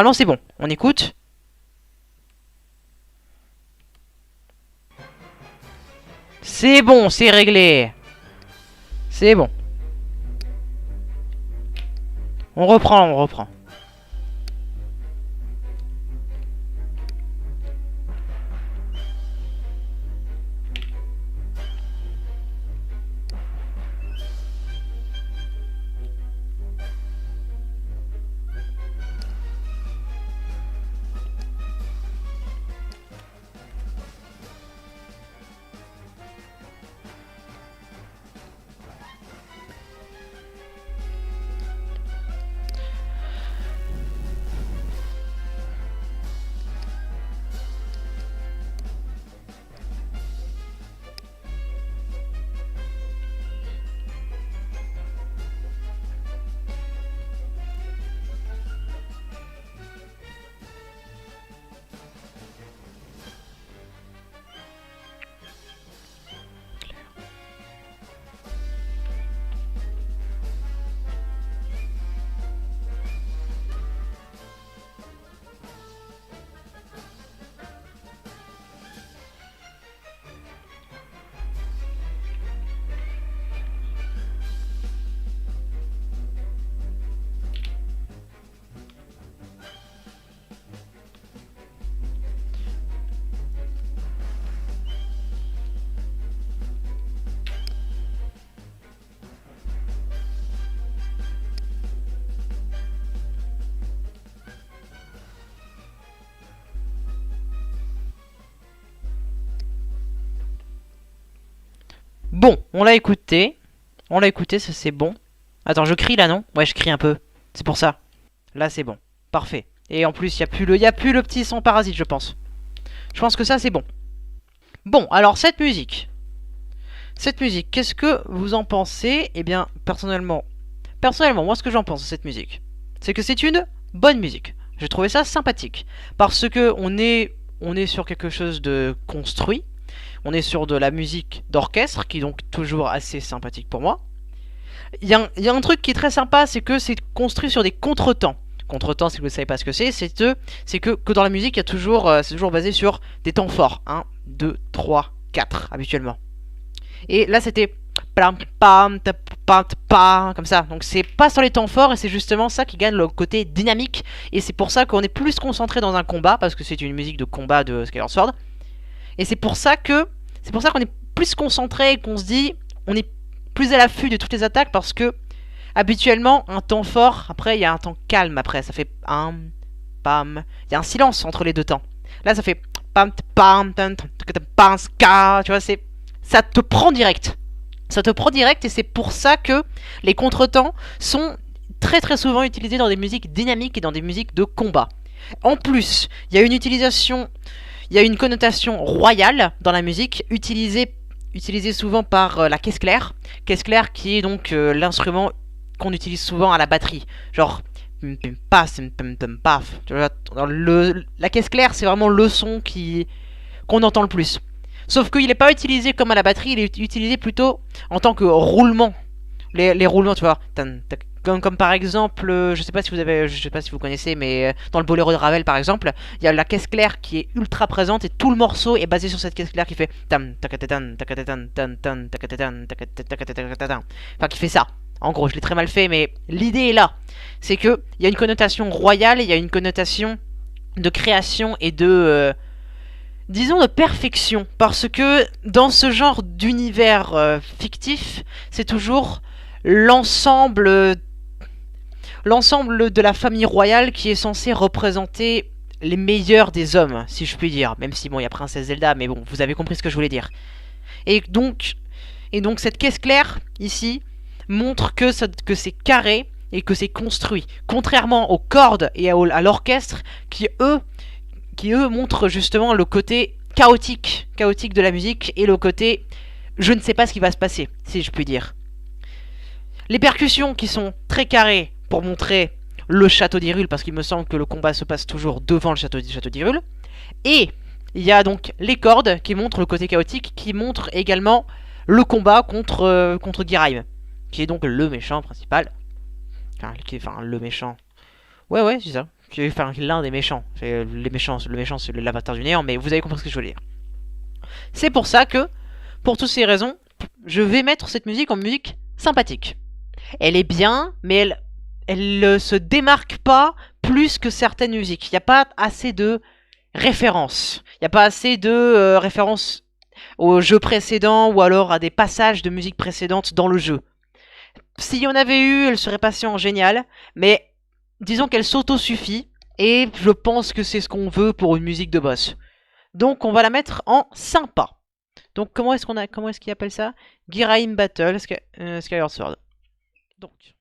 Normalement c'est bon. On écoute. C'est bon, c'est réglé. C'est bon. On reprend, on reprend. Bon, on l'a écouté. On l'a écouté, ça c'est bon. Attends, je crie là, non? Ouais, je crie un peu. C'est pour ça. Là, c'est bon. Parfait. Et en plus, il n'y a plus le petit son parasite, je pense. Je pense que ça, c'est bon. Bon, alors cette musique. Cette musique, qu'est-ce que vous en pensez? Eh bien, personnellement, moi, ce que j'en pense de cette musique, c'est que c'est une bonne musique. J'ai trouvé ça sympathique. Parce que on est sur quelque chose de construit. On est sur de la musique d'orchestre, qui est donc toujours assez sympathique pour moi. Il y a un truc qui est très sympa, c'est que c'est construit sur des contretemps. Contretemps, si vous ne savez pas ce que c'est que dans la musique, il y a toujours, c'est toujours basé sur des temps forts. 1, 2, 3, 4, habituellement. Et là, c'était pam, pam, pam, pam, comme ça. Donc c'est pas sur les temps forts, et c'est justement ça qui gagne le côté dynamique. Et c'est pour ça qu'on est plus concentré dans un combat, parce que c'est une musique de combat de Skyward Sword. Et c'est pour ça qu'on est plus concentré et qu'on se dit, on est plus à l'affût de toutes les attaques, parce que habituellement un temps fort, après il y a un temps calme, après ça fait pam, pam, il y a un silence entre les deux temps. Là ça fait pam, pam, pam, ska, tu vois, ça te prend direct. Ça te prend direct, et c'est pour ça que les contretemps sont très très souvent utilisés dans des musiques dynamiques et dans des musiques de combat. En plus, il y a une utilisation, il y a une connotation royale dans la musique, utilisée souvent par la caisse claire. Caisse claire qui est donc l'instrument qu'on utilise souvent à la batterie. Genre, paf, paf. La caisse claire, c'est vraiment le son qu'on entend le plus. Sauf qu'il n'est pas utilisé comme à la batterie, il est utilisé plutôt en tant que roulement. Les roulements, tu vois. Comme par exemple, je sais pas si vous connaissez, mais dans le Boléro de Ravel par exemple, il y a la caisse claire qui est ultra présente, et tout le morceau est basé sur cette caisse claire qui fait enfin qui fait ça. En gros, je l'ai très mal fait, mais l'idée est là. C'est que il y a une connotation royale, il y a une connotation de création et de disons de perfection, parce que dans ce genre d'univers fictif, c'est toujours l'ensemble de la famille royale qui est censé représenter les meilleurs des hommes, si je puis dire. Même si, bon, il y a Princesse Zelda, mais bon, vous avez compris ce que je voulais dire. Et donc cette caisse claire, ici, montre que c'est carré et que c'est construit. Contrairement aux cordes et à l'orchestre, qui eux montrent justement le côté chaotique de la musique, et le côté je ne sais pas ce qui va se passer, si je puis dire. Les percussions qui sont très carrées pour montrer le château d'Hyrule, parce qu'il me semble que le combat se passe toujours devant le château d'Hyrule. Et il y a donc les cordes qui montrent le côté chaotique, qui montrent également le combat contre Giraim, qui est donc le méchant principal. Enfin, le méchant. Ouais, c'est ça. Enfin, l'un des méchants. Les méchants, le méchant, c'est l'avatar du néant, mais vous avez compris ce que je veux dire. C'est pour ça que, pour toutes ces raisons, je vais mettre cette musique en musique sympathique. Elle est bien, mais elle se démarque pas plus que certaines musiques. Il n'y a pas assez de références. Il n'y a pas assez de références au jeu précédent ou alors à des passages de musique précédente dans le jeu. S'il y en avait eu, elle serait passée en génial, mais disons qu'elle s'auto-suffit et je pense que c'est ce qu'on veut pour une musique de boss. Donc on va la mettre en sympa. Donc comment est-ce qu'il appelle ça? Giraim Battle Skyward Sword. Donc